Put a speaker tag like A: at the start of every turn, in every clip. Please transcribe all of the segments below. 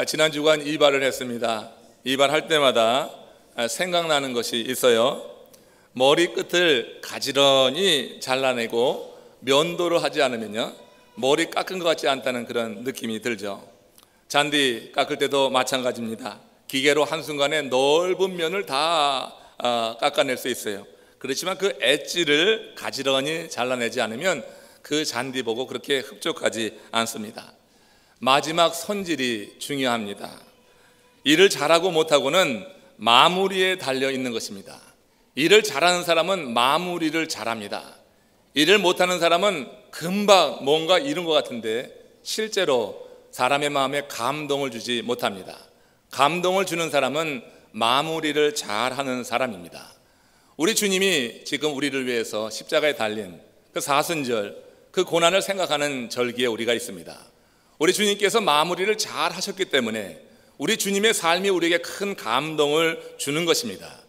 A: 지난 주간 이발을 했습니다. 이발할 때마다 생각나는 것이 있어요. 머리끝을 가지런히 잘라내고 면도를 하지 않으면요, 머리 깎은 것 같지 않다는 그런 느낌이 들죠. 잔디 깎을 때도 마찬가지입니다. 기계로 한순간에 넓은 면을 다 깎아낼 수 있어요. 그렇지만 그 엣지를 가지런히 잘라내지 않으면 그 잔디 보고 그렇게 흡족하지 않습니다. 마지막 손질이 중요합니다. 일을 잘하고 못하고는 마무리에 달려 있는 것입니다. 일을 잘하는 사람은 마무리를 잘합니다. 일을 못하는 사람은 금방 뭔가 이룬 것 같은데 실제로 사람의 마음에 감동을 주지 못합니다. 감동을 주는 사람은 마무리를 잘하는 사람입니다. 우리 주님이 지금 우리를 위해서 십자가에 달린 그 사순절, 그 고난을 생각하는 절기에 우리가 있습니다. 우리 주님께서 마무리를 잘 하셨기 때문에 우리 주님의 삶이 우리에게 큰 감동을 주는 것입니다.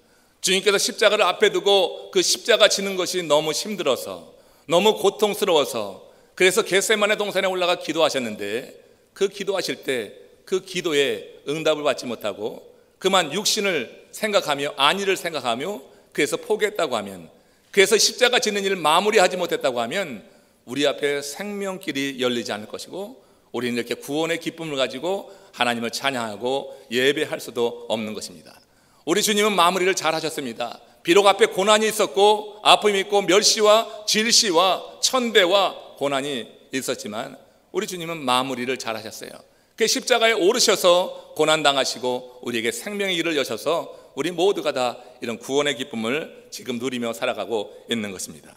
A: 주님께서 십자가를 앞에 두고 그 십자가 지는 것이 너무 힘들어서, 너무 고통스러워서, 그래서 겟세마네 동산에 올라가 기도하셨는데 그 기도하실 때 그 기도에 응답을 받지 못하고 그만 육신을 생각하며 안위를 생각하며 그래서 포기했다고 하면, 그래서 십자가 지는 일을 마무리하지 못했다고 하면 우리 앞에 생명길이 열리지 않을 것이고 우리는 이렇게 구원의 기쁨을 가지고 하나님을 찬양하고 예배할 수도 없는 것입니다. 우리 주님은 마무리를 잘 하셨습니다. 비록 앞에 고난이 있었고 아픔이 있고 멸시와 질시와 천대와 고난이 있었지만 우리 주님은 마무리를 잘 하셨어요. 그 십자가에 오르셔서 고난당하시고 우리에게 생명의 길을 여셔서 우리 모두가 다 이런 구원의 기쁨을 지금 누리며 살아가고 있는 것입니다.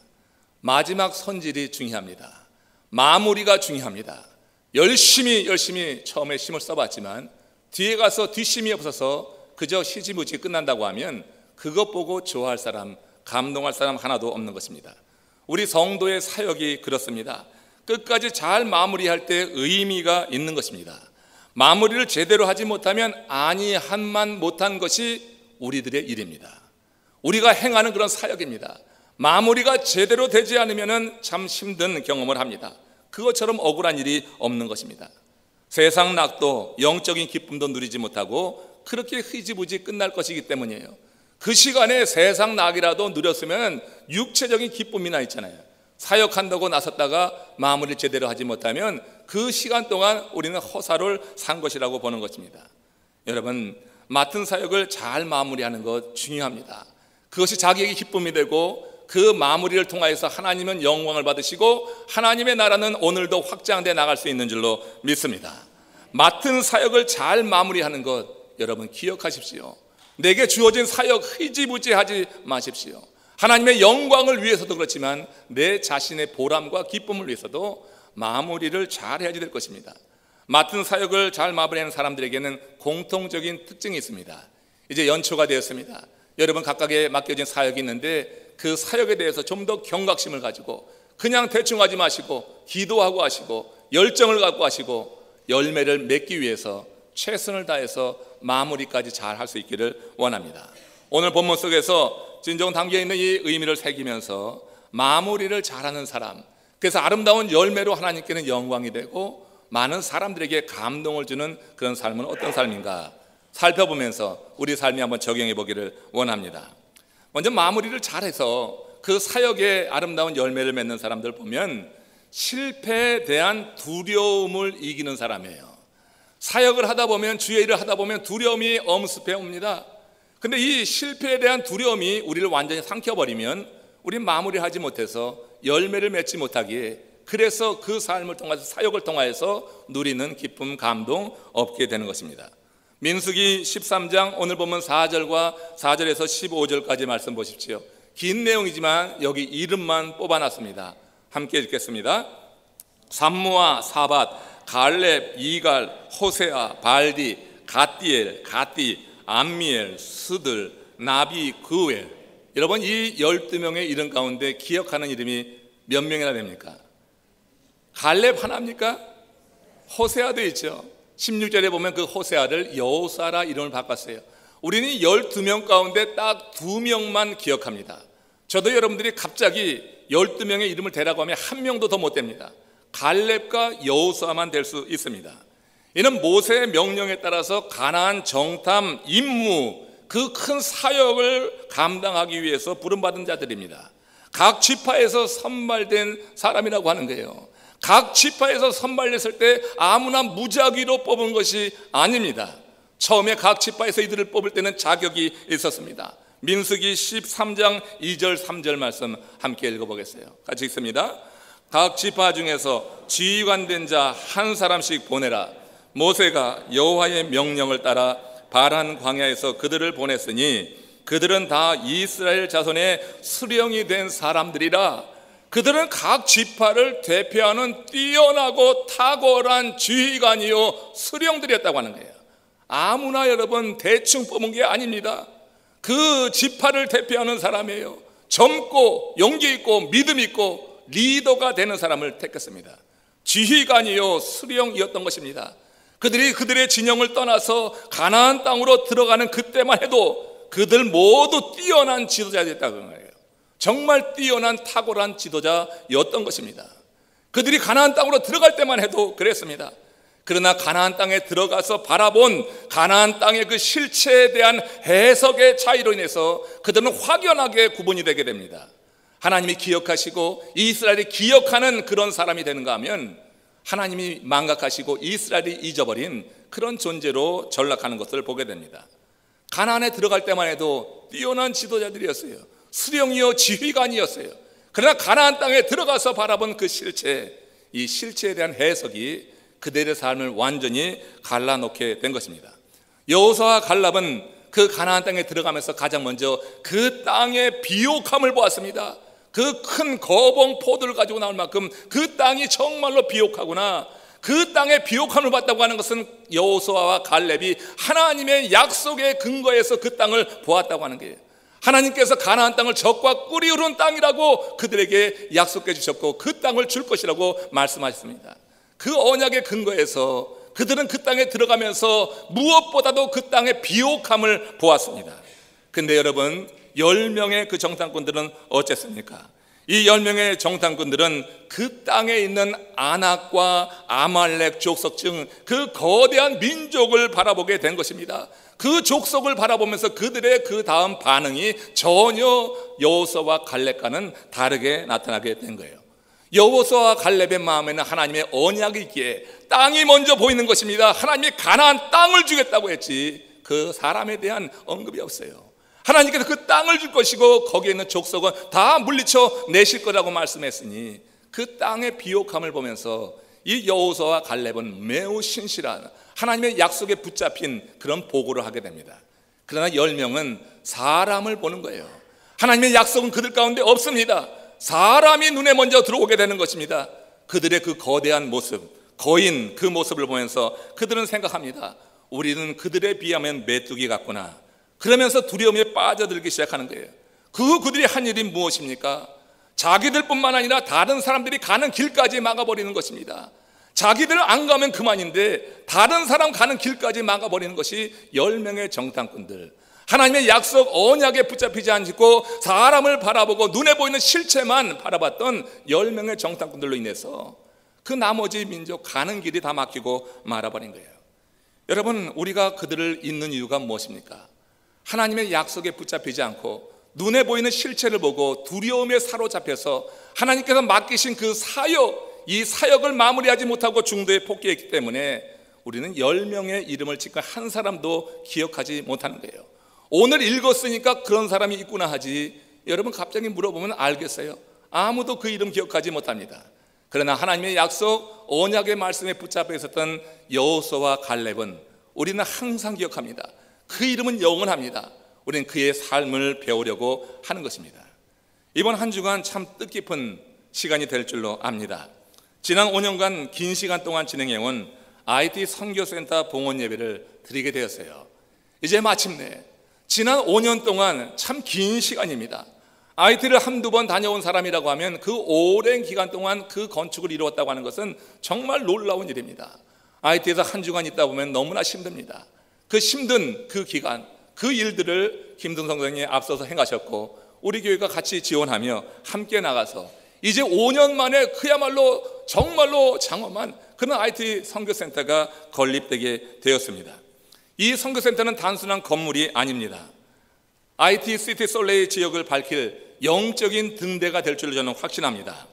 A: 마지막 손질이 중요합니다. 마무리가 중요합니다. 열심히 처음에 힘을 써봤지만 뒤에 가서 뒷심이 없어서 그저 시지무지 끝난다고 하면 그것 보고 좋아할 사람, 감동할 사람 하나도 없는 것입니다. 우리 성도의 사역이 그렇습니다. 끝까지 잘 마무리할 때 의미가 있는 것입니다. 마무리를 제대로 하지 못하면 한만 못한 것이 우리들의 일입니다. 우리가 행하는 그런 사역입니다. 마무리가 제대로 되지 않으면 참 힘든 경험을 합니다. 그것처럼 억울한 일이 없는 것입니다. 세상 낙도, 영적인 기쁨도 누리지 못하고 그렇게 흐지부지 끝날 것이기 때문이에요. 그 시간에 세상 낙이라도 누렸으면 육체적인 기쁨이나 있잖아요. 사역한다고 나섰다가 마무리를 제대로 하지 못하면 그 시간 동안 우리는 허사를 산 것이라고 보는 것입니다. 여러분, 맡은 사역을 잘 마무리하는 것 중요합니다. 그것이 자기에게 기쁨이 되고 그 마무리를 통하여서 하나님은 영광을 받으시고 하나님의 나라는 오늘도 확장돼 나갈 수 있는 줄로 믿습니다. 맡은 사역을 잘 마무리하는 것 여러분 기억하십시오. 내게 주어진 사역 흐지부지하지 마십시오. 하나님의 영광을 위해서도 그렇지만 내 자신의 보람과 기쁨을 위해서도 마무리를 잘 해야지 될 것입니다. 맡은 사역을 잘 마무리하는 사람들에게는 공통적인 특징이 있습니다. 이제 연초가 되었습니다. 여러분 각각에 맡겨진 사역이 있는데 그 사역에 대해서 좀 더 경각심을 가지고 그냥 대충 하지 마시고 기도하고 하시고 열정을 갖고 하시고 열매를 맺기 위해서 최선을 다해서 마무리까지 잘 할 수 있기를 원합니다. 오늘 본문 속에서 진정 담겨있는 이 의미를 새기면서 마무리를 잘하는 사람, 그래서 아름다운 열매로 하나님께는 영광이 되고 많은 사람들에게 감동을 주는 그런 삶은 어떤 삶인가 살펴보면서 우리 삶이 한번 적용해 보기를 원합니다. 먼저 마무리를 잘해서 그 사역에 아름다운 열매를 맺는 사람들 보면 실패에 대한 두려움을 이기는 사람이에요. 사역을 하다 보면, 주의 일을 하다 보면 두려움이 엄습해 옵니다. 근데 이 실패에 대한 두려움이 우리를 완전히 삼켜버리면 우리는 마무리하지 못해서 열매를 맺지 못하기에, 그래서 그 삶을 통해서 사역을 통하여서 누리는 기쁨, 감동 없게 되는 것입니다. 민수기 13장 오늘 보면 4절과 4절에서 15절까지 말씀 보십시오. 긴 내용이지만 여기 이름만 뽑아놨습니다. 함께 읽겠습니다. 삼무아, 사밧, 갈렙, 이갈, 호세아, 발디, 갓디엘, 갓디, 암미엘, 스들, 나비, 그웰. 여러분 이 12명의 이름 가운데 기억하는 이름이 몇 명이나 됩니까? 갈렙 하나입니까? 호세아도 있죠. 16절에 보면 그 호세아를 여호사라 이름을 바꿨어요. 우리는 12명 가운데 딱 2명만 기억합니다. 저도 여러분들이 갑자기 12명의 이름을 대라고 하면 한 명도 더 못 됩니다. 갈렙과 여호수아만 될 수 있습니다. 이는 모세의 명령에 따라서 가나안 정탐 임무, 그 큰 사역을 감당하기 위해서 부름받은 자들입니다. 각 지파에서 선발된 사람이라고 하는 거예요. 각 지파에서 선발됐을 때 아무나 무작위로 뽑은 것이 아닙니다. 처음에 각 지파에서 이들을 뽑을 때는 자격이 있었습니다. 민수기 13장 2절 3절 말씀 함께 읽어보겠어요. 같이 읽습니다. 각 지파 중에서 지휘관 된 자 한 사람씩 보내라. 모세가 여호와의 명령을 따라 바란 광야에서 그들을 보냈으니 그들은 다 이스라엘 자손의 수령이 된 사람들이라. 그들은 각 지파를 대표하는 뛰어나고 탁월한 지휘관이요 수령들이었다고 하는 거예요. 아무나 여러분 대충 뽑은 게 아닙니다. 그 지파를 대표하는 사람이에요. 젊고 용기 있고 믿음 있고 리더가 되는 사람을 택했습니다. 지휘관이요 수령이었던 것입니다. 그들이 그들의 진영을 떠나서 가나안 땅으로 들어가는 그때만 해도 그들 모두 뛰어난 지도자였다는 거예요. 정말 뛰어난 탁월한 지도자였던 것입니다. 그들이 가나안 땅으로 들어갈 때만 해도 그랬습니다. 그러나 가나안 땅에 들어가서 바라본 가나안 땅의 그 실체에 대한 해석의 차이로 인해서 그들은 확연하게 구분이 되게 됩니다. 하나님이 기억하시고 이스라엘이 기억하는 그런 사람이 되는가 하면 하나님이 망각하시고 이스라엘이 잊어버린 그런 존재로 전락하는 것을 보게 됩니다. 가나안에 들어갈 때만 해도 뛰어난 지도자들이었어요. 수령이요 지휘관이었어요. 그러나 가나안 땅에 들어가서 바라본 그 실체, 이 실체에 대한 해석이 그들의 삶을 완전히 갈라놓게 된 것입니다. 여호수아와 갈렙은 그 가나안 땅에 들어가면서 가장 먼저 그 땅의 비옥함을 보았습니다. 그 큰 거봉 포도를 가지고 나올 만큼 그 땅이 정말로 비옥하구나. 그 땅의 비옥함을 봤다고 하는 것은 여호수아와 갈렙이 하나님의 약속의 근거에서 그 땅을 보았다고 하는 거예요. 하나님께서 가나안 땅을 젖과 꿀이 흐르는 땅이라고 그들에게 약속해 주셨고 그 땅을 줄 것이라고 말씀하셨습니다. 그 언약의 근거에서 그들은 그 땅에 들어가면서 무엇보다도 그 땅의 비옥함을 보았습니다. 근데 여러분 10명의 그 정탐꾼들은 어쨌습니까? 이 10명의 정탐꾼들은 그 땅에 있는 아낙과 아말렉 족속층 그 거대한 민족을 바라보게 된 것입니다. 그 족속을 바라보면서 그들의 그 다음 반응이 전혀 여호수아와 갈렙과는 다르게 나타나게 된 거예요. 여호수아와 갈렙의 마음에는 하나님의 언약이 있기에 땅이 먼저 보이는 것입니다. 하나님이 가나안 땅을 주겠다고 했지 그 사람에 대한 언급이 없어요. 하나님께서 그 땅을 줄 것이고 거기에 있는 족속은 다 물리쳐 내실 거라고 말씀했으니 그 땅의 비옥함을 보면서 이 여호수아와 갈렙은 매우 신실한 하나님의 약속에 붙잡힌 그런 보고를 하게 됩니다. 그러나 10명은 사람을 보는 거예요. 하나님의 약속은 그들 가운데 없습니다. 사람이 눈에 먼저 들어오게 되는 것입니다. 그들의 그 거대한 모습, 거인 그 모습을 보면서 그들은 생각합니다. 우리는 그들에 비하면 메뚜기 같구나. 그러면서 두려움에 빠져들기 시작하는 거예요. 그들이 한 일이 무엇입니까? 자기들뿐만 아니라 다른 사람들이 가는 길까지 막아버리는 것입니다. 자기들 안 가면 그만인데 다른 사람 가는 길까지 막아버리는 것이 10명의 정탐꾼들, 하나님의 약속 언약에 붙잡히지 않고 사람을 바라보고 눈에 보이는 실체만 바라봤던 10명의 정탐꾼들로 인해서 그 나머지 민족 가는 길이 다 막히고 말아버린 거예요. 여러분, 우리가 그들을 잇는 이유가 무엇입니까? 하나님의 약속에 붙잡히지 않고 눈에 보이는 실체를 보고 두려움에 사로잡혀서 하나님께서 맡기신 그 사역, 이 사역을 마무리하지 못하고 중도에 포기했기 때문에 우리는 10명의 이름을 지금 한 사람도 기억하지 못하는 거예요. 오늘 읽었으니까 그런 사람이 있구나 하지, 여러분 갑자기 물어보면 알겠어요? 아무도 그 이름 기억하지 못합니다. 그러나 하나님의 약속, 언약의 말씀에 붙잡혀 있었던 여호수아와 갈렙은 우리는 항상 기억합니다. 그 이름은 영원합니다. 우리는 그의 삶을 배우려고 하는 것입니다. 이번 한 주간 참 뜻깊은 시간이 될 줄로 압니다. 지난 5년간 긴 시간 동안 진행해온 IT 선교센터 봉헌 예배를 드리게 되었어요. 이제 마침내 지난 5년 동안 참 긴 시간입니다. IT를 한두 번 다녀온 사람이라고 하면 그 오랜 기간 동안 그 건축을 이루었다고 하는 것은 정말 놀라운 일입니다. IT에서 한 주간 있다 보면 너무나 힘듭니다. 그 힘든 그 기간, 그 일들을 김동성 선생님이 앞서서 행하셨고 우리 교회가 같이 지원하며 함께 나가서 이제 5년 만에 그야말로 정말로 장엄한 그런 IT 선교센터가 건립되게 되었습니다. 이 선교센터는 단순한 건물이 아닙니다. IT 시티 솔레이 지역을 밝힐 영적인 등대가 될 줄로 저는 확신합니다.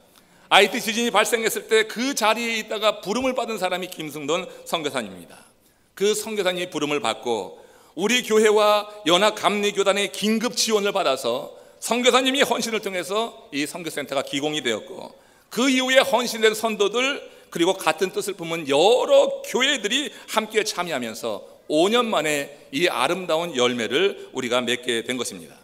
A: IT 지진이 발생했을 때 그 자리에 있다가 부름을 받은 사람이 김승돈 선교사님입니다. 그 선교사님이 부름을 받고 우리 교회와 연합감리교단의 긴급 지원을 받아서 선교사님이 헌신을 통해서 이 선교센터가 기공이 되었고, 그 이후에 헌신된 선도들 그리고 같은 뜻을 품은 여러 교회들이 함께 참여하면서 5년 만에 이 아름다운 열매를 우리가 맺게 된 것입니다.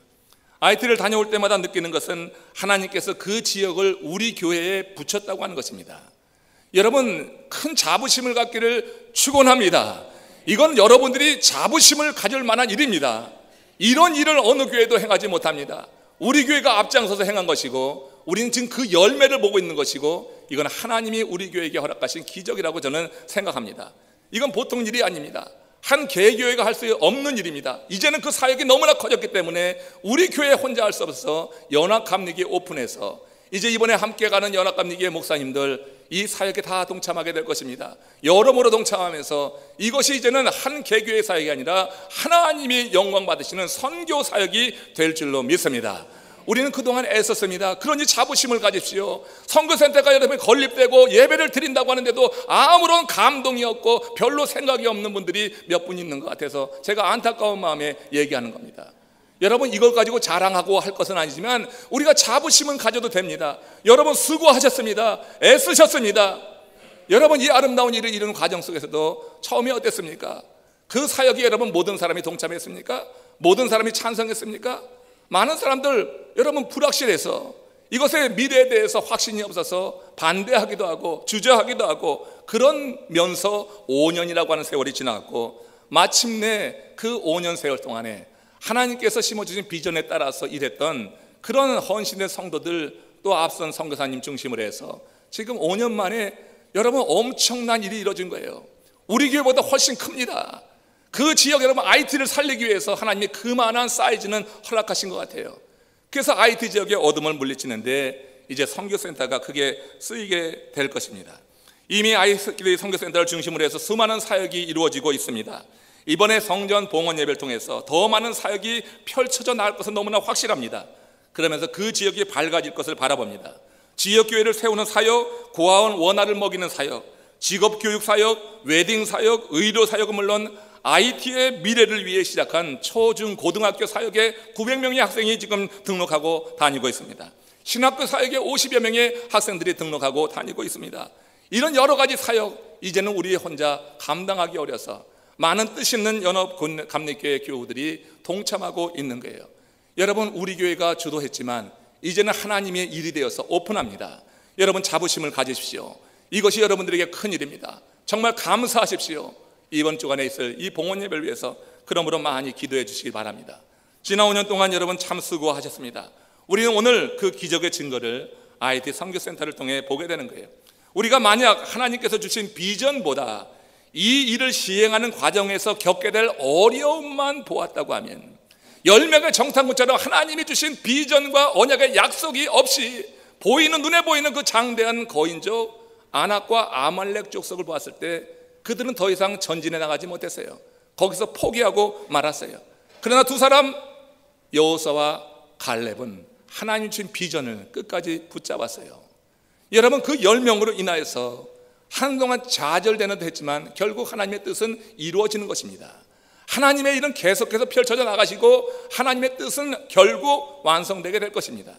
A: IT를 다녀올 때마다 느끼는 것은 하나님께서 그 지역을 우리 교회에 붙였다고 하는 것입니다. 여러분, 큰 자부심을 갖기를 축원합니다. 이건 여러분들이 자부심을 가질 만한 일입니다. 이런 일을 어느 교회도 행하지 못합니다. 우리 교회가 앞장서서 행한 것이고, 우리는 지금 그 열매를 보고 있는 것이고, 이건 하나님이 우리 교회에게 허락하신 기적이라고 저는 생각합니다. 이건 보통 일이 아닙니다. 한 개교회가 할 수 없는 일입니다. 이제는 그 사역이 너무나 커졌기 때문에 우리 교회 혼자 할 수 없어서 연합감리기 오픈해서 이제 이번에 함께 가는 연합감리기의 목사님들 이 사역에 다 동참하게 될 것입니다. 여러모로 동참하면서 이것이 이제는 한 개교회 사역이 아니라 하나님이 영광 받으시는 선교 사역이 될 줄로 믿습니다. 우리는 그동안 애썼습니다. 그러니 자부심을 가집시오. 선교센터가 여러분 건립되고 예배를 드린다고 하는데도 아무런 감동이 없고 별로 생각이 없는 분들이 몇 분 있는 것 같아서 제가 안타까운 마음에 얘기하는 겁니다. 여러분, 이걸 가지고 자랑하고 할 것은 아니지만 우리가 자부심은 가져도 됩니다. 여러분 수고하셨습니다. 애쓰셨습니다. 여러분, 이 아름다운 일을 이루는 과정 속에서도 처음에 어땠습니까? 그 사역에 여러분 모든 사람이 동참했습니까? 모든 사람이 찬성했습니까? 많은 사람들 여러분 불확실해서 이것의 미래에 대해서 확신이 없어서 반대하기도 하고 주저하기도 하고 그러면서 5년이라고 하는 세월이 지나갔고, 마침내 그 5년 세월 동안에 하나님께서 심어주신 비전에 따라서 일했던 그런 헌신된 성도들, 또 앞선 선교사님 중심으로 해서 지금 5년 만에 여러분 엄청난 일이 이루어진 거예요. 우리 교회보다 훨씬 큽니다. 그 지역 여러분 IT를 살리기 위해서 하나님이 그만한 사이즈는 허락하신 것 같아요. 그래서 IT 지역의 어둠을 물리치는데 이제 선교센터가 크게 쓰이게 될 것입니다. 이미 IT 선교센터를 중심으로 해서 수많은 사역이 이루어지고 있습니다. 이번에 성전 봉헌 예배를 통해서 더 많은 사역이 펼쳐져 나갈 것은 너무나 확실합니다. 그러면서 그 지역이 밝아질 것을 바라봅니다. 지역교회를 세우는 사역, 고아원 원화를 먹이는 사역, 직업교육 사역, 웨딩 사역, 의료 사역은 물론 IT의 미래를 위해 시작한 초중 고등학교 사역에 900명의 학생이 지금 등록하고 다니고 있습니다. 신학교 사역에 50여 명의 학생들이 등록하고 다니고 있습니다. 이런 여러 가지 사역, 이제는 우리 혼자 감당하기 어려서 많은 뜻 있는 연합감리교회 교우들이 동참하고 있는 거예요. 여러분, 우리 교회가 주도했지만 이제는 하나님의 일이 되어서 오픈합니다. 여러분 자부심을 가지십시오. 이것이 여러분들에게 큰 일입니다. 정말 감사하십시오. 이번 주간에 있을 이 봉헌 예배를 위해서 그러므로 많이 기도해 주시기 바랍니다. 지난 5년 동안 여러분 참 수고하셨습니다. 우리는 오늘 그 기적의 증거를 IT 선교센터를 통해 보게 되는 거예요. 우리가 만약 하나님께서 주신 비전보다 이 일을 시행하는 과정에서 겪게 될 어려움만 보았다고 하면, 10명의 정탐꾼처럼 하나님이 주신 비전과 언약의 약속이 없이 보이는, 눈에 보이는 그 장대한 거인족 아낙과 아말렉 족속을 보았을 때 그들은 더 이상 전진해 나가지 못했어요. 거기서 포기하고 말았어요. 그러나 두 사람 여호수아와 갈렙은 하나님 주신 비전을 끝까지 붙잡았어요. 여러분, 그 10명으로 인하여서 한동안 좌절되는 듯 했지만 결국 하나님의 뜻은 이루어지는 것입니다. 하나님의 일은 계속해서 펼쳐져 나가시고 하나님의 뜻은 결국 완성되게 될 것입니다.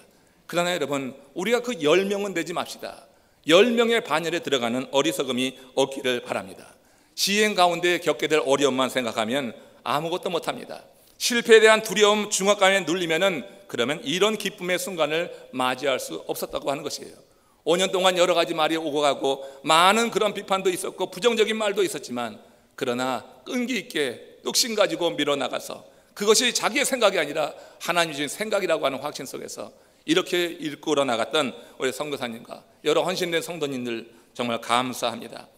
A: 그러나 여러분, 우리가 그 10명은 되지 맙시다. 10명의 반열에 들어가는 어리석음이 없기를 바랍니다. 시행 가운데 겪게 될 어려움만 생각하면 아무것도 못합니다. 실패에 대한 두려움, 중압감에 눌리면은 그러면 이런 기쁨의 순간을 맞이할 수 없었다고 하는 것이에요. 5년 동안 여러 가지 말이 오고 가고 많은 그런 비판도 있었고 부정적인 말도 있었지만, 그러나 끈기 있게 뚝심 가지고 밀어나가서 그것이 자기의 생각이 아니라 하나님이 주신 생각이라고 하는 확신 속에서 이렇게 이끌어 나갔던 우리 선교사님과 여러 헌신된 성도님들 정말 감사합니다.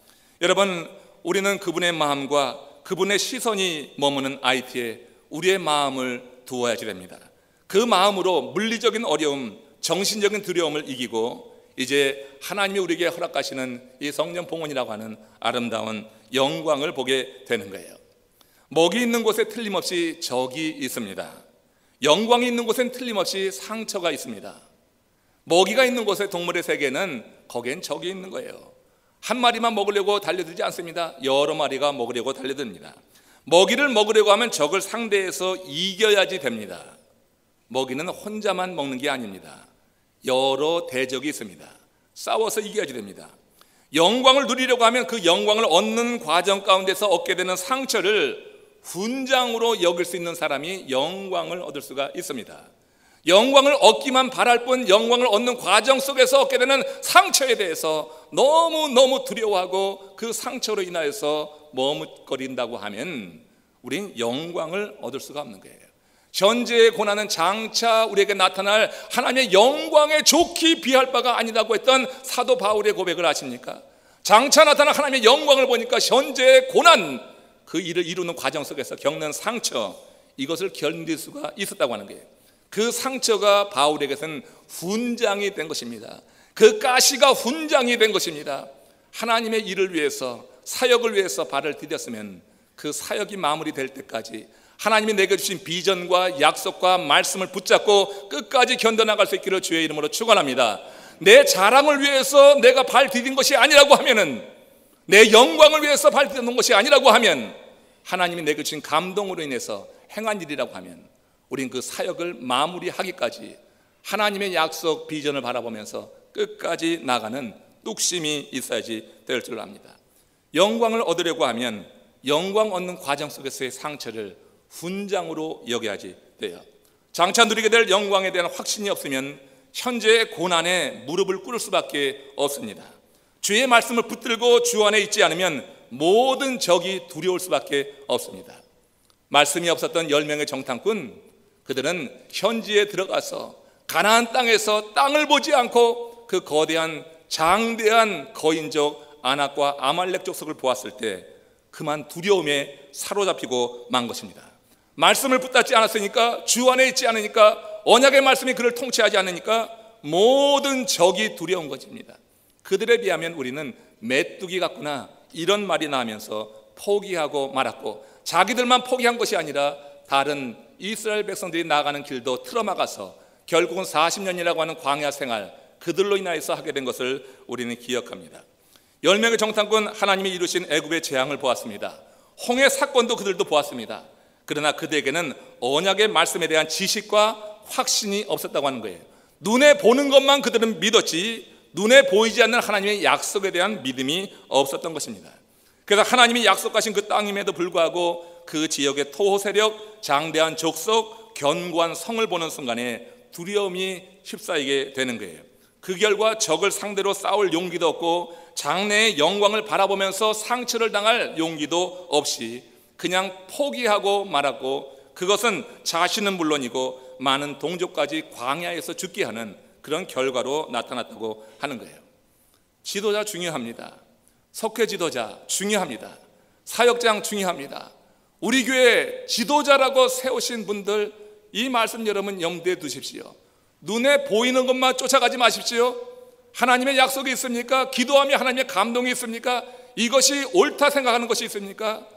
A: 여러분, 우리는 그분의 마음과 그분의 시선이 머무는 IT에 우리의 마음을 두어야지 됩니다. 그 마음으로 물리적인 어려움, 정신적인 두려움을 이기고 이제 하나님이 우리에게 허락하시는 이 성령 봉헌이라고 하는 아름다운 영광을 보게 되는 거예요. 먹이 있는 곳에 틀림없이 적이 있습니다. 영광이 있는 곳엔 틀림없이 상처가 있습니다. 먹이가 있는 곳에 동물의 세계는 거기엔 적이 있는 거예요. 한 마리만 먹으려고 달려들지 않습니다. 여러 마리가 먹으려고 달려듭니다. 먹이를 먹으려고 하면 적을 상대해서 이겨야지 됩니다. 먹이는 혼자만 먹는 게 아닙니다. 여러 대적이 있습니다. 싸워서 이겨야지 됩니다. 영광을 누리려고 하면 그 영광을 얻는 과정 가운데서 얻게 되는 상처를 훈장으로 여길 수 있는 사람이 영광을 얻을 수가 있습니다. 영광을 얻기만 바랄 뿐 영광을 얻는 과정 속에서 얻게 되는 상처에 대해서 너무너무 두려워하고 그 상처로 인하여서 머뭇거린다고 하면 우린 영광을 얻을 수가 없는 거예요. 현재의 고난은 장차 우리에게 나타날 하나님의 영광에 좋게 비할 바가 아니라고 했던 사도 바울의 고백을 아십니까? 장차 나타날 하나님의 영광을 보니까 현재의 고난, 그 일을 이루는 과정 속에서 겪는 상처, 이것을 견딜 수가 있었다고 하는 거예요. 그 상처가 바울에게서는 훈장이 된 것입니다. 그 가시가 훈장이 된 것입니다. 하나님의 일을 위해서, 사역을 위해서 발을 디뎠으면 그 사역이 마무리될 때까지 하나님이 내게 주신 비전과 약속과 말씀을 붙잡고 끝까지 견뎌나갈 수 있기를 주의 이름으로 축원합니다. 내 자랑을 위해서 내가 발 디딘 것이 아니라고 하면은, 내 영광을 위해서 발 디딘 것이 아니라고 하면, 하나님이 내게 주신 감동으로 인해서 행한 일이라고 하면 우린 그 사역을 마무리하기까지 하나님의 약속 비전을 바라보면서 끝까지 나가는 뚝심이 있어야지 될 줄 압니다. 영광을 얻으려고 하면 영광 얻는 과정 속에서의 상처를 훈장으로 여겨야지 돼요. 장차 누리게 될 영광에 대한 확신이 없으면 현재의 고난에 무릎을 꿇을 수밖에 없습니다. 주의 말씀을 붙들고 주 안에 있지 않으면 모든 적이 두려울 수밖에 없습니다. 말씀이 없었던 10명의 정탐꾼, 그들은 현지에 들어가서 가나안 땅에서 땅을 보지 않고 그 거대한 장대한 거인족 아낙과 아말렉 족속을 보았을 때 그만 두려움에 사로잡히고 만 것입니다. 말씀을 붙잡지 않았으니까, 주 안에 있지 않으니까, 언약의 말씀이 그를 통치하지 않으니까 모든 적이 두려운 것입니다. 그들에 비하면 우리는 메뚜기 같구나, 이런 말이 나오면서 포기하고 말았고, 자기들만 포기한 것이 아니라 다른 이스라엘 백성들이 나가는 길도 틀어막아서 결국은 40년이라고 하는 광야 생활, 그들로 인하여서 하게 된 것을 우리는 기억합니다. 10명의 정탐꾼, 하나님이 이루신 애굽의 재앙을 보았습니다. 홍해 사건도 그들도 보았습니다. 그러나 그들에게는 언약의 말씀에 대한 지식과 확신이 없었다고 하는 거예요. 눈에 보는 것만 그들은 믿었지 눈에 보이지 않는 하나님의 약속에 대한 믿음이 없었던 것입니다. 그래서 하나님이 약속하신 그 땅임에도 불구하고 그 지역의 토호 세력, 장대한 족속, 견고한 성을 보는 순간에 두려움이 휩싸이게 되는 거예요. 그 결과 적을 상대로 싸울 용기도 없고 장래의 영광을 바라보면서 상처를 당할 용기도 없이 그냥 포기하고 말았고, 그것은 자신은 물론이고 많은 동족까지 광야에서 죽게 하는 그런 결과로 나타났다고 하는 거예요. 지도자 중요합니다. 석회 지도자 중요합니다. 사역장 중요합니다. 우리 교회 지도자라고 세우신 분들, 이 말씀 여러분 염두에 두십시오. 눈에 보이는 것만 쫓아가지 마십시오. 하나님의 약속이 있습니까? 기도하며 하나님의 감동이 있습니까? 이것이 옳다 생각하는 것이 있습니까?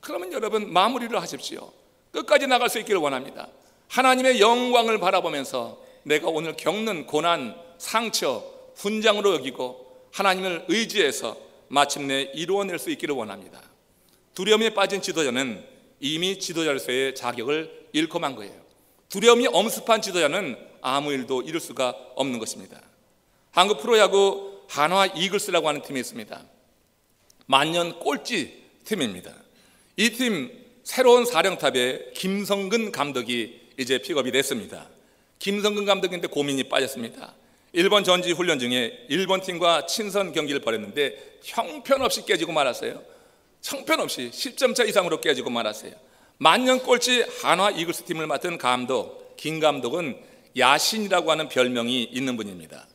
A: 그러면 여러분 마무리를 하십시오. 끝까지 나갈 수 있기를 원합니다. 하나님의 영광을 바라보면서 내가 오늘 겪는 고난, 상처, 훈장으로 여기고 하나님을 의지해서 마침내 이루어낼 수 있기를 원합니다. 두려움에 빠진 지도자는 이미 지도자로서의 자격을 잃고 만 거예요. 두려움이 엄습한 지도자는 아무 일도 이룰 수가 없는 것입니다. 한국 프로야구 한화 이글스라고 하는 팀이 있습니다. 만년 꼴찌 팀입니다. 이 팀 새로운 사령탑에 김성근 감독이 이제 픽업이 됐습니다. 김성근 감독인데 고민이 빠졌습니다. 일본 전지 훈련 중에 일본 팀과 친선 경기를 벌였는데 형편없이 깨지고 말았어요. 형편없이 10점 차 이상으로 깨지고 말았어요. 만년 꼴찌 한화 이글스 팀을 맡은 감독, 김 감독은 야신이라고 하는 별명이 있는 분입니다.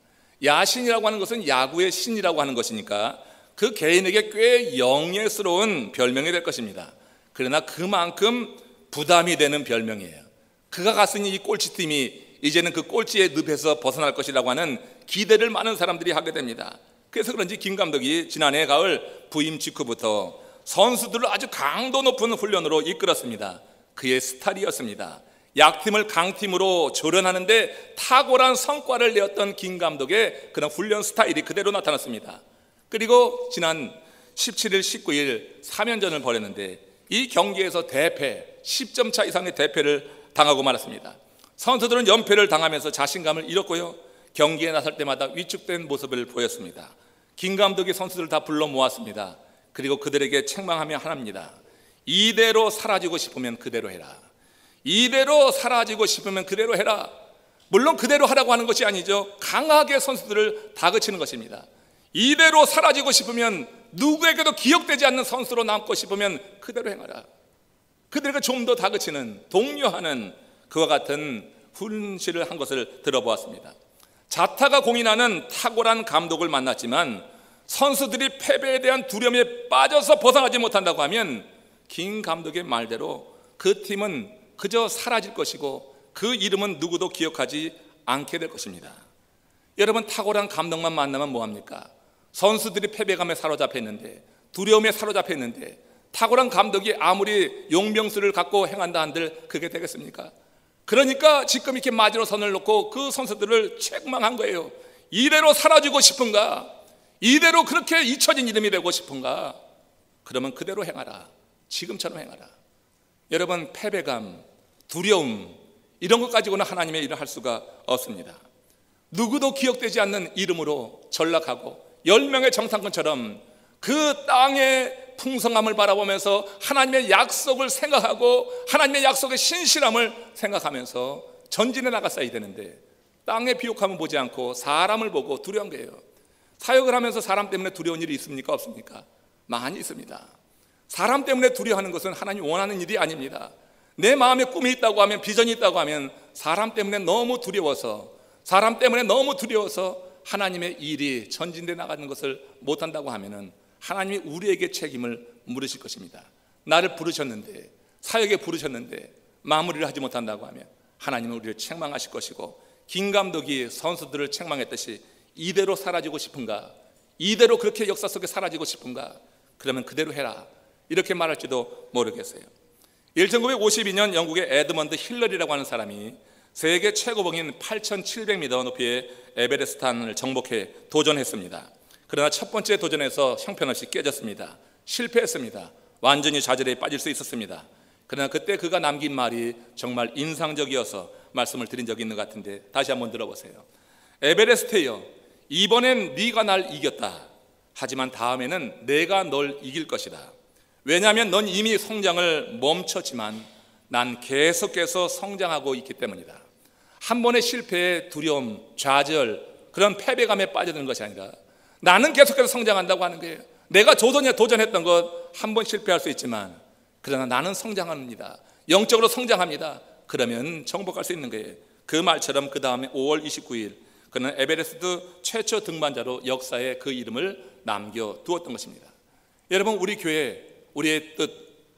A: 야신이라고 하는 것은 야구의 신이라고 하는 것이니까 그 개인에게 꽤 영예스러운 별명이 될 것입니다. 그러나 그만큼 부담이 되는 별명이에요. 그가 갔으니 이 꼴찌팀이 이제는 그 꼴찌의 늪에서 벗어날 것이라고 하는 기대를 많은 사람들이 하게 됩니다. 그래서 그런지 김 감독이 지난해 가을 부임 직후부터 선수들을 아주 강도 높은 훈련으로 이끌었습니다. 그의 스타일이었습니다. 약팀을 강팀으로 조련하는데 탁월한 성과를 내었던 김 감독의 그런 훈련 스타일이 그대로 나타났습니다. 그리고 지난 17일, 19일 3연전을 벌였는데 이 경기에서 대패, 10점 차 이상의 대패를 당하고 말았습니다. 선수들은 연패를 당하면서 자신감을 잃었고요, 경기에 나설 때마다 위축된 모습을 보였습니다. 김 감독이 선수들을 다 불러 모았습니다. 그리고 그들에게 책망하며 하나입니다. 이대로 사라지고 싶으면 그대로 해라. 이대로 사라지고 싶으면 그대로 해라. 물론 그대로 하라고 하는 것이 아니죠. 강하게 선수들을 다그치는 것입니다. 이대로 사라지고 싶으면, 누구에게도 기억되지 않는 선수로 남고 싶으면 그대로 행하라. 그들에게 좀 더 다그치는, 독려하는 그와 같은 훈시를 한 것을 들어보았습니다. 자타가 공인하는 탁월한 감독을 만났지만 선수들이 패배에 대한 두려움에 빠져서 벗어나지 못한다고 하면 김 감독의 말대로 그 팀은 그저 사라질 것이고 그 이름은 누구도 기억하지 않게 될 것입니다. 여러분, 탁월한 감독만 만나면 뭐합니까? 선수들이 패배감에 사로잡혀 있는데, 두려움에 사로잡혀 있는데 탁월한 감독이 아무리 용병수를 갖고 행한다 한들 그게 되겠습니까? 그러니까 지금 이렇게 마지노 선을 놓고 그 선수들을 책망한 거예요. 이대로 사라지고 싶은가? 이대로 그렇게 잊혀진 이름이 되고 싶은가? 그러면 그대로 행하라. 지금처럼 행하라. 여러분, 패배감, 두려움, 이런 것 가지고는 하나님의 일을 할 수가 없습니다. 누구도 기억되지 않는 이름으로 전락하고 10명의 정탐꾼처럼 그 땅의 풍성함을 바라보면서 하나님의 약속을 생각하고 하나님의 약속의 신실함을 생각하면서 전진해 나갔어야 되는데, 땅의 비옥함을 보지 않고 사람을 보고 두려운 거예요. 사역을 하면서 사람 때문에 두려운 일이 있습니까? 없습니까? 많이 있습니다. 사람 때문에 두려워하는 것은 하나님이 원하는 일이 아닙니다. 내 마음에 꿈이 있다고 하면, 비전이 있다고 하면 사람 때문에 너무 두려워서, 하나님의 일이 전진돼 나가는 것을 못한다고 하면은 하나님이 우리에게 책임을 물으실 것입니다. 나를 부르셨는데, 사역에 부르셨는데 마무리를 하지 못한다고 하면 하나님은 우리를 책망하실 것이고, 김 감독이 선수들을 책망했듯이 이대로 사라지고 싶은가? 이대로 그렇게 역사 속에 사라지고 싶은가? 그러면 그대로 해라. 이렇게 말할지도 모르겠어요. 1952년 영국의 에드먼드 힐러리라고 하는 사람이 세계 최고봉인 8,700m 높이의 에베레스트산을 정복해 도전했습니다. 그러나 첫 번째 도전에서 형편없이 깨졌습니다. 실패했습니다. 완전히 좌절에 빠질 수 있었습니다. 그러나 그때 그가 남긴 말이 정말 인상적이어서 말씀을 드린 적이 있는 것 같은데 다시 한번 들어보세요. 에베레스트여, 이번엔 네가 날 이겼다. 하지만 다음에는 내가 널 이길 것이다. 왜냐하면 넌 이미 성장을 멈췄지만 난 계속해서 성장하고 있기 때문이다. 한 번의 실패에 두려움, 좌절, 그런 패배감에 빠져드는 것이 아니라 나는 계속해서 성장한다고 하는 거예요. 내가 도전했던 것 한 번 실패할 수 있지만 그러나 나는 성장합니다. 영적으로 성장합니다. 그러면 정복할 수 있는 거예요. 그 말처럼 그 다음에 5월 29일 그는 에베레스트 최초 등반자로 역사에 그 이름을 남겨두었던 것입니다. 여러분, 우리 교회, 우리의 뜻,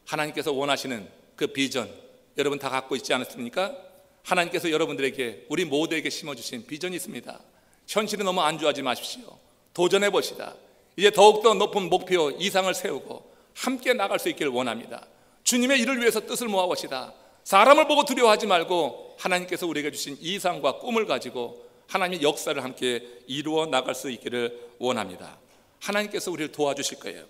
A: 하나님께서 원하시는 그 비전 여러분 다 갖고 있지 않습니까? 하나님께서 여러분들에게, 우리 모두에게 심어주신 비전이 있습니다. 현실이 너무 안주하지 마십시오. 도전해 봅시다. 이제 더욱더 높은 목표 이상을 세우고 함께 나갈 수 있기를 원합니다. 주님의 일을 위해서 뜻을 모아봅시다. 사람을 보고 두려워하지 말고 하나님께서 우리에게 주신 이상과 꿈을 가지고 하나님의 역사를 함께 이루어 나갈 수 있기를 원합니다. 하나님께서 우리를 도와주실 거예요.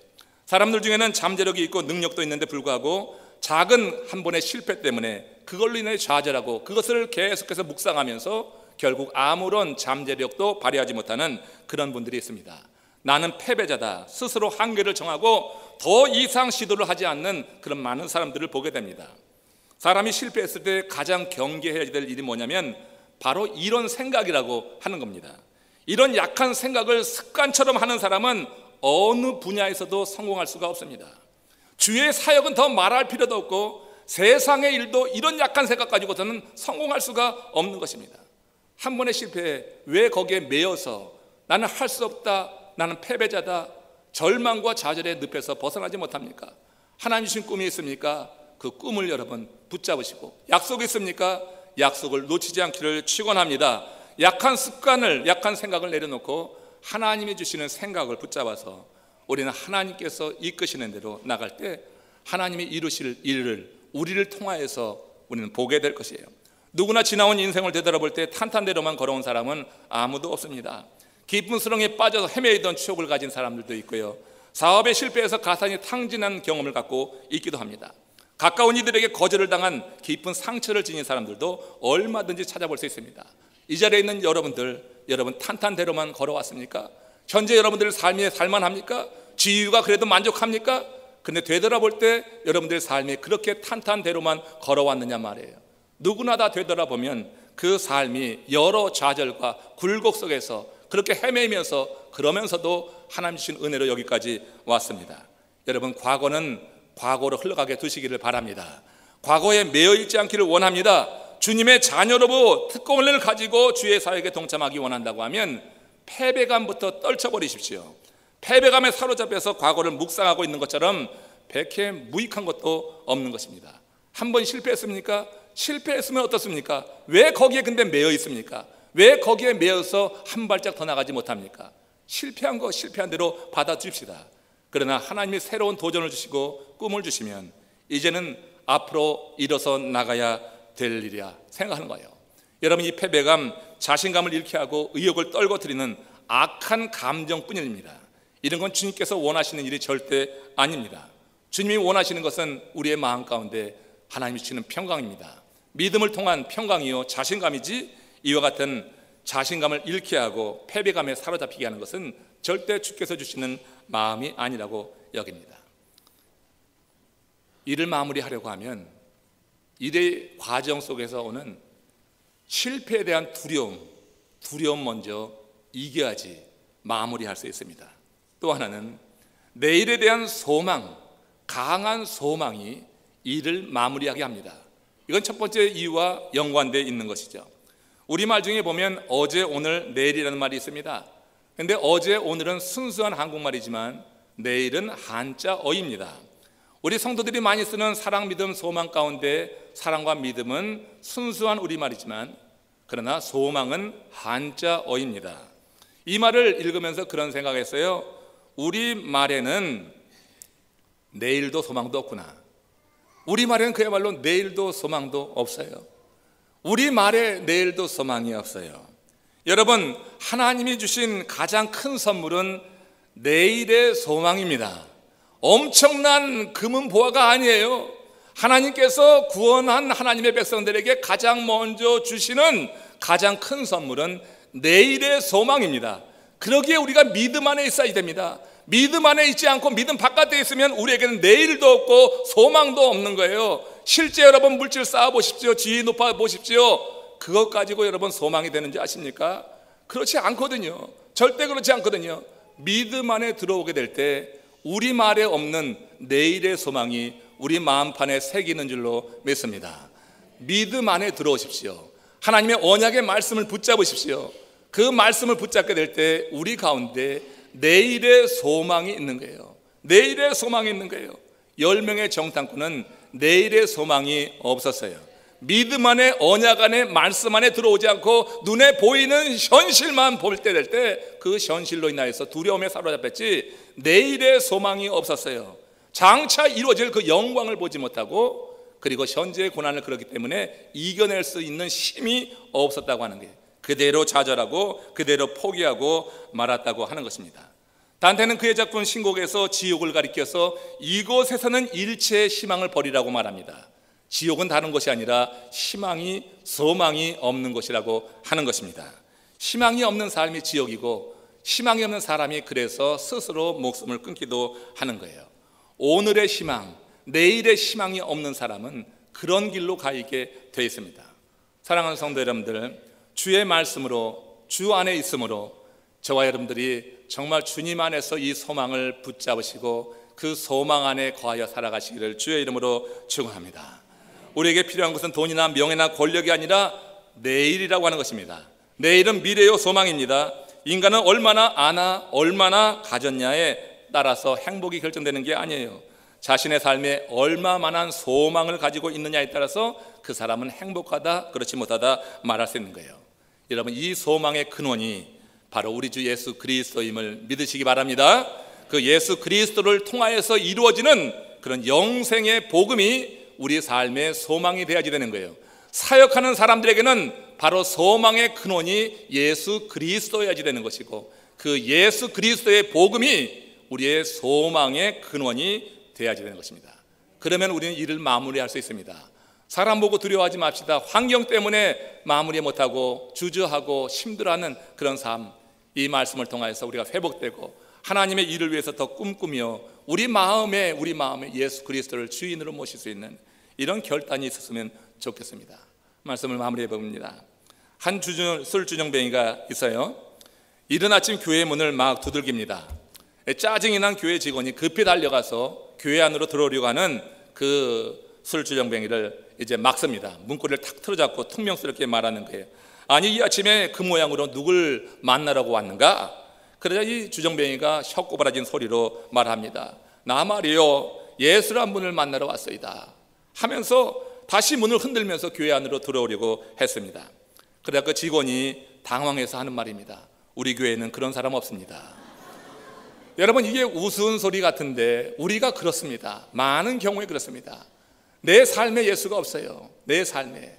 A: 사람들 중에는 잠재력이 있고 능력도 있는데 불구하고 작은 한 번의 실패 때문에 그걸로 인해 좌절하고 그것을 계속해서 묵상하면서 결국 아무런 잠재력도 발휘하지 못하는 그런 분들이 있습니다. 나는 패배자다, 스스로 한계를 정하고 더 이상 시도를 하지 않는 그런 많은 사람들을 보게 됩니다. 사람이 실패했을 때 가장 경계해야 될 일이 뭐냐면 바로 이런 생각이라고 하는 겁니다. 이런 약한 생각을 습관처럼 하는 사람은 어느 분야에서도 성공할 수가 없습니다. 주의 사역은 더 말할 필요도 없고 세상의 일도 이런 약한 생각 가지고서는 성공할 수가 없는 것입니다. 한 번의 실패에 왜 거기에 매여서 나는 할 수 없다, 나는 패배자다, 절망과 좌절의 늪에서 벗어나지 못합니까? 하나님 주신 꿈이 있습니까? 그 꿈을 여러분 붙잡으시고, 약속이 있습니까? 약속을 놓치지 않기를 축원합니다. 약한 습관을, 약한 생각을 내려놓고 하나님이 주시는 생각을 붙잡아서 우리는 하나님께서 이끄시는 대로 나갈 때 하나님이 이루실 일을 우리를 통하여서 우리는 보게 될 것이에요. 누구나 지나온 인생을 되돌아볼 때 탄탄대로만 걸어온 사람은 아무도 없습니다. 깊은 수렁에 빠져서 헤매이던 추억을 가진 사람들도 있고요, 사업에 실패해서 가산이 탕진한 경험을 갖고 있기도 합니다. 가까운 이들에게 거절을 당한 깊은 상처를 지닌 사람들도 얼마든지 찾아볼 수 있습니다. 이 자리에 있는 여러분들, 여러분 탄탄대로만 걸어왔습니까? 현재 여러분들 삶이 살만합니까? 지유가 그래도 만족합니까? 근데 되돌아볼 때 여러분들의 삶이 그렇게 탄탄대로만 걸어왔느냐 말이에요. 누구나 다 되돌아보면 그 삶이 여러 좌절과 굴곡 속에서 그렇게 헤매면서 그러면서도 하나님 주신 은혜로 여기까지 왔습니다. 여러분, 과거는 과거로 흘러가게 두시기를 바랍니다. 과거에 매여있지 않기를 원합니다. 주님의 자녀로 특권을 가지고 주의 사역에 동참하기 원한다고 하면 패배감부터 떨쳐버리십시오. 패배감에 사로잡혀서 과거를 묵상하고 있는 것처럼 백해 무익한 것도 없는 것입니다. 한 번 실패했습니까? 실패했으면 어떻습니까? 왜 거기에 근데 매여 있습니까? 왜 거기에 매여서 한 발짝 더 나가지 못합니까? 실패한 거 실패한 대로 받아줍시다. 그러나 하나님이 새로운 도전을 주시고 꿈을 주시면 이제는 앞으로 일어서 나가야 될 일이야 생각하는 거예요. 여러분, 이 패배감, 자신감을 잃게 하고 의욕을 떨궈뜨리는 악한 감정뿐입니다. 이런 건 주님께서 원하시는 일이 절대 아닙니다. 주님이 원하시는 것은 우리의 마음 가운데 하나님이 주시는 평강입니다. 믿음을 통한 평강이요 자신감이지, 이와 같은 자신감을 잃게 하고 패배감에 사로잡히게 하는 것은 절대 주께서 주시는 마음이 아니라고 여깁니다. 일을 마무리하려고 하면 일의 과정 속에서 오는 실패에 대한 두려움 먼저 이겨야지 마무리할 수 있습니다. 또 하나는 내일에 대한 소망, 강한 소망이 일을 마무리하게 합니다. 이건 첫 번째 이유와 연관되어 있는 것이죠. 우리말 중에 보면 어제, 오늘, 내일이라는 말이 있습니다. 그런데 어제, 오늘은 순수한 한국말이지만 내일은 한자어입니다. 우리 성도들이 많이 쓰는 사랑, 믿음, 소망 가운데 사랑과 믿음은 순수한 우리말이지만 그러나 소망은 한자어입니다. 이 말을 읽으면서 그런 생각했어요. 우리말에는 내일도 소망도 없구나. 우리말에는 그야말로 내일도 소망도 없어요. 우리말에 내일도 소망이 없어요. 여러분, 하나님이 주신 가장 큰 선물은 내일의 소망입니다. 엄청난 금은 보화가 아니에요. 하나님께서 구원한 하나님의 백성들에게 가장 먼저 주시는 가장 큰 선물은 내일의 소망입니다. 그러기에 우리가 믿음 안에 있어야 됩니다. 믿음 안에 있지 않고 믿음 바깥에 있으면 우리에게는 내일도 없고 소망도 없는 거예요. 실제 여러분 물질 쌓아 보십시오. 지위 높아 보십시오. 그것 가지고 여러분 소망이 되는지 아십니까? 그렇지 않거든요. 절대 그렇지 않거든요. 믿음 안에 들어오게 될 때 우리말에 없는 내일의 소망이 우리 마음판에 새기는 줄로 믿습니다. 믿음 안에 들어오십시오. 하나님의 언약의 말씀을 붙잡으십시오. 그 말씀을 붙잡게 될 때 우리 가운데 내일의 소망이 있는 거예요. 내일의 소망이 있는 거예요. 10명의 정탐꾼은 내일의 소망이 없었어요. 믿음 안에, 언약 안에, 말씀 안에 들어오지 않고 눈에 보이는 현실만 볼 때 될 때 그 현실로 인하여서 두려움에 사로잡혔지 내일의 소망이 없었어요. 장차 이루어질 그 영광을 보지 못하고 그리고 현재의 고난을 그렇기 때문에 이겨낼 수 있는 힘이 없었다고 하는 거예요. 그대로 좌절하고 그대로 포기하고 말았다고 하는 것입니다. 단테는 그의 작품 신곡에서 지옥을 가리켜서 이곳에서는 일체의 희망을 버리라고 말합니다. 지옥은 다른 것이 아니라 희망이, 소망이 없는 것이라고 하는 것입니다. 희망이 없는 삶이 지옥이고 희망이 없는 사람이 그래서 스스로 목숨을 끊기도 하는 거예요. 오늘의 희망, 내일의 희망이 없는 사람은 그런 길로 가 있게 되어 있습니다. 사랑하는 성도 여러분들, 주의 말씀으로, 주 안에 있음으로 저와 여러분들이 정말 주님 안에서 이 소망을 붙잡으시고 그 소망 안에 거하여 살아가시기를 주의 이름으로 축원합니다. 우리에게 필요한 것은 돈이나 명예나 권력이 아니라 내일이라고 하는 것입니다. 내일은 미래요 소망입니다. 인간은 얼마나 아나 얼마나 가졌냐에 따라서 행복이 결정되는 게 아니에요. 자신의 삶에 얼마만한 소망을 가지고 있느냐에 따라서 그 사람은 행복하다, 그렇지 못하다 말할 수 있는 거예요. 여러분, 이 소망의 근원이 바로 우리 주 예수 그리스도임을 믿으시기 바랍니다. 그 예수 그리스도를 통하여서 이루어지는 그런 영생의 복음이 우리 삶의 소망이 되어야지 되는 거예요. 사역하는 사람들에게는 바로 소망의 근원이 예수 그리스도여야지 되는 것이고, 그 예수 그리스도의 복음이 우리의 소망의 근원이 되어야지 되는 것입니다. 그러면 우리는 일을 마무리할 수 있습니다. 사람 보고 두려워하지 맙시다. 환경 때문에 마무리 못하고 주저하고 힘들어하는 그런 삶, 이 말씀을 통해서 우리가 회복되고 하나님의 일을 위해서 더 꿈꾸며 우리 마음에 예수 그리스도를 주인으로 모실 수 있는 이런 결단이 있었으면 좋겠습니다. 말씀을 마무리해 봅니다. 한 술주정뱅이가 있어요. 이른 아침 교회 문을 막 두들깁니다. 짜증이 난 교회 직원이 급히 달려가서 교회 안으로 들어오려고 하는 그 술주정뱅이를 이제 막습니다. 문고리를 탁 틀어잡고 퉁명스럽게 말하는 거예요. 아니, 이 아침에 그 모양으로 누굴 만나라고 왔는가? 그러자 이 주정뱅이가 혀꼬바라진 소리로 말합니다. 나 말이요, 예수란 분을 만나러 왔소이다 하면서 다시 문을 흔들면서 교회 안으로 들어오려고 했습니다. 그러자 그 직원이 당황해서 하는 말입니다. 우리 교회는 그런 사람 없습니다. 여러분, 이게 우스운 소리 같은데 우리가 그렇습니다. 많은 경우에 그렇습니다. 내 삶에 예수가 없어요. 내 삶에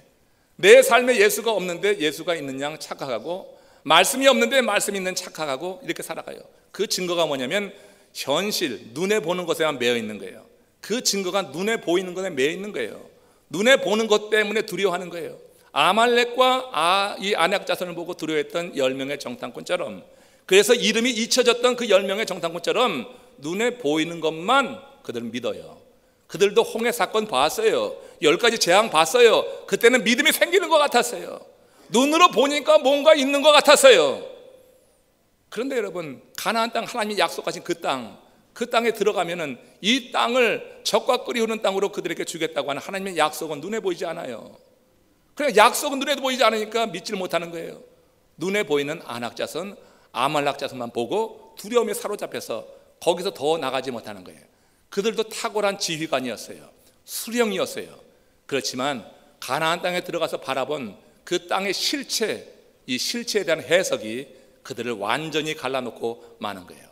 A: 예수가 없는데 예수가 있는 양 착각하고, 말씀이 없는데 말씀 있는 착각하고, 이렇게 살아가요. 그 증거가 뭐냐면 현실, 눈에 보는 것에만 매여 있는 거예요. 그 증거가 눈에 보이는 것에 매여 있는 거예요. 눈에 보는 것 때문에 두려워하는 거예요. 아말렉과 이 아낙 자손을 보고 두려워했던 10명의 정탐꾼처럼, 그래서 이름이 잊혀졌던 그 10명의 정탐꾼처럼 눈에 보이는 것만 그들은 믿어요. 그들도 홍해 사건 봤어요. 10가지 재앙 봤어요. 그때는 믿음이 생기는 것 같았어요. 눈으로 보니까 뭔가 있는 것 같았어요. 그런데 여러분, 가나안 땅, 하나님이 약속하신 그 땅에 들어가면은 이 땅을 젖과 끓이 흐르는 땅으로 그들에게 주겠다고 하는 하나님의 약속은 눈에 보이지 않아요. 그냥 약속은 눈에 보이지 않으니까 믿지를 못하는 거예요. 눈에 보이는 아낙 자손, 아말렉 자손만 보고 두려움에 사로잡혀서 거기서 더 나가지 못하는 거예요. 그들도 탁월한 지휘관이었어요. 수령이었어요. 그렇지만 가나안 땅에 들어가서 바라본 그 땅의 실체, 이 실체에 대한 해석이 그들을 완전히 갈라놓고 마는 거예요.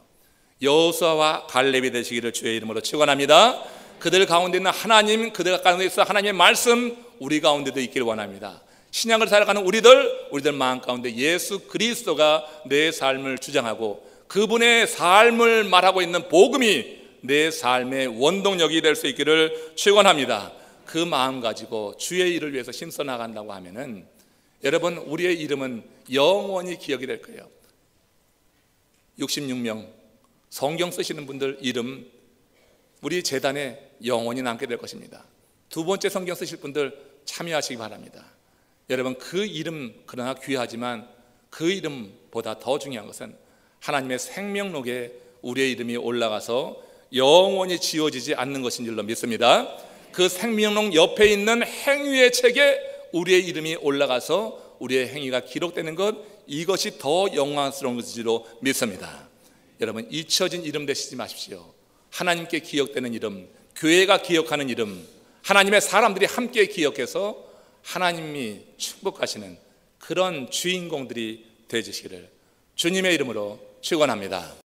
A: 여호수아와 갈렙이 되시기를 주의 이름으로 축원합니다. 그들 가운데 있는 하나님, 그들 가운데 있어 하나님의 말씀 우리 가운데도 있기를 원합니다. 신약을 살아가는 우리들 마음 가운데 예수 그리스도가 내 삶을 주장하고 그분의 삶을 말하고 있는 복음이 내 삶의 원동력이 될 수 있기를 축원합니다. 그 마음 가지고 주의 일을 위해서 힘써 나간다고 하면은 여러분, 우리의 이름은 영원히 기억이 될 거예요. 66명 성경 쓰시는 분들 이름 우리 재단에 영원히 남게 될 것입니다. 두 번째 성경 쓰실 분들 참여하시기 바랍니다. 여러분, 그 이름 그러나 귀하지만 그 이름보다 더 중요한 것은 하나님의 생명록에 우리의 이름이 올라가서 영원히 지워지지 않는 것인 줄로 믿습니다. 그 생명록 옆에 있는 행위의 책에 우리의 이름이 올라가서 우리의 행위가 기록되는 것, 이것이 더 영광스러운 것으로 믿습니다. 여러분, 잊혀진 이름 되시지 마십시오. 하나님께 기억되는 이름, 교회가 기억하는 이름, 하나님의 사람들이 함께 기억해서 하나님이 축복하시는 그런 주인공들이 되어주시기를 주님의 이름으로 축원합니다.